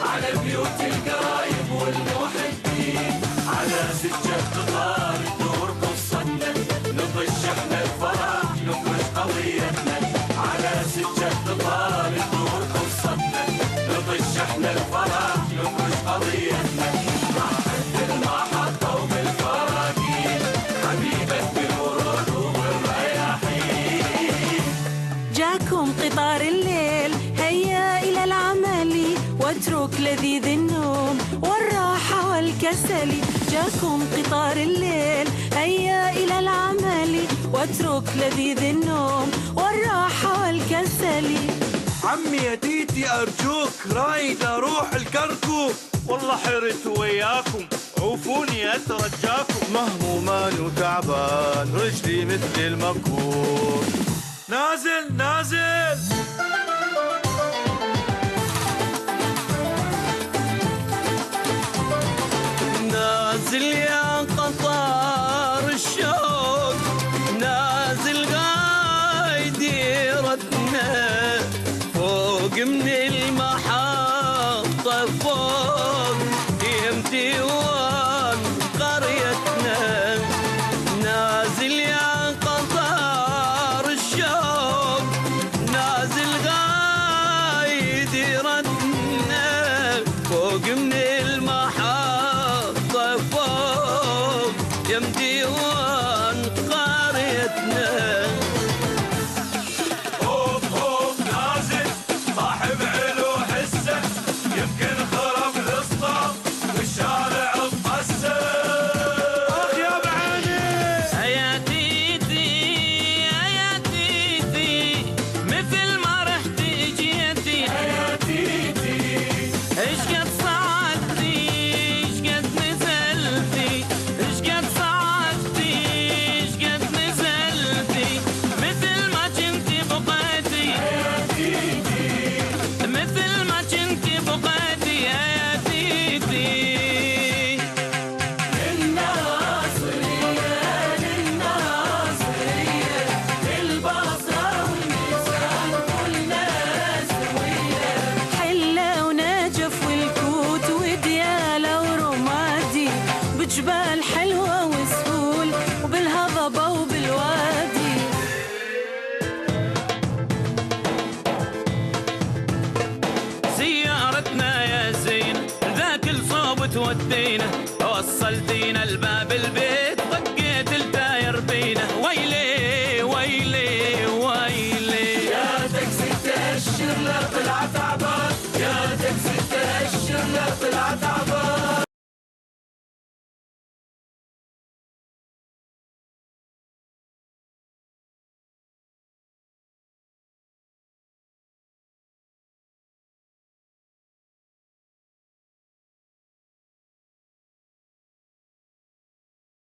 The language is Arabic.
على بيوت القرايب والموحدين، على سجاد قطار تدور قصتنا، نطش احنا الفرح ننقذ قضيتنا، على سجاد قطار تدور قصتنا، نطش احنا الفرح ننقذ قضيتنا، مع حد المحطة وبالفراقين، حبيبك بالورود وبالرياحين. جاكم قطار الليل هيا إلى العمل، واترك لذيذ النوم والراحة والكسل. جاكم قطار الليل هيا إلى العمل، واترك لذيذ النوم والراحة والكسل. عمي يا تيتي أرجوك رايد أروح الكركوك، والله حرت وياكم عوفوني أترجاكم، مهمومان وتعبان رجلي مثل المكوك. نازل نازل نازل يا قطار الشوق، نازل قايد يردنا فوق من المحطة فوق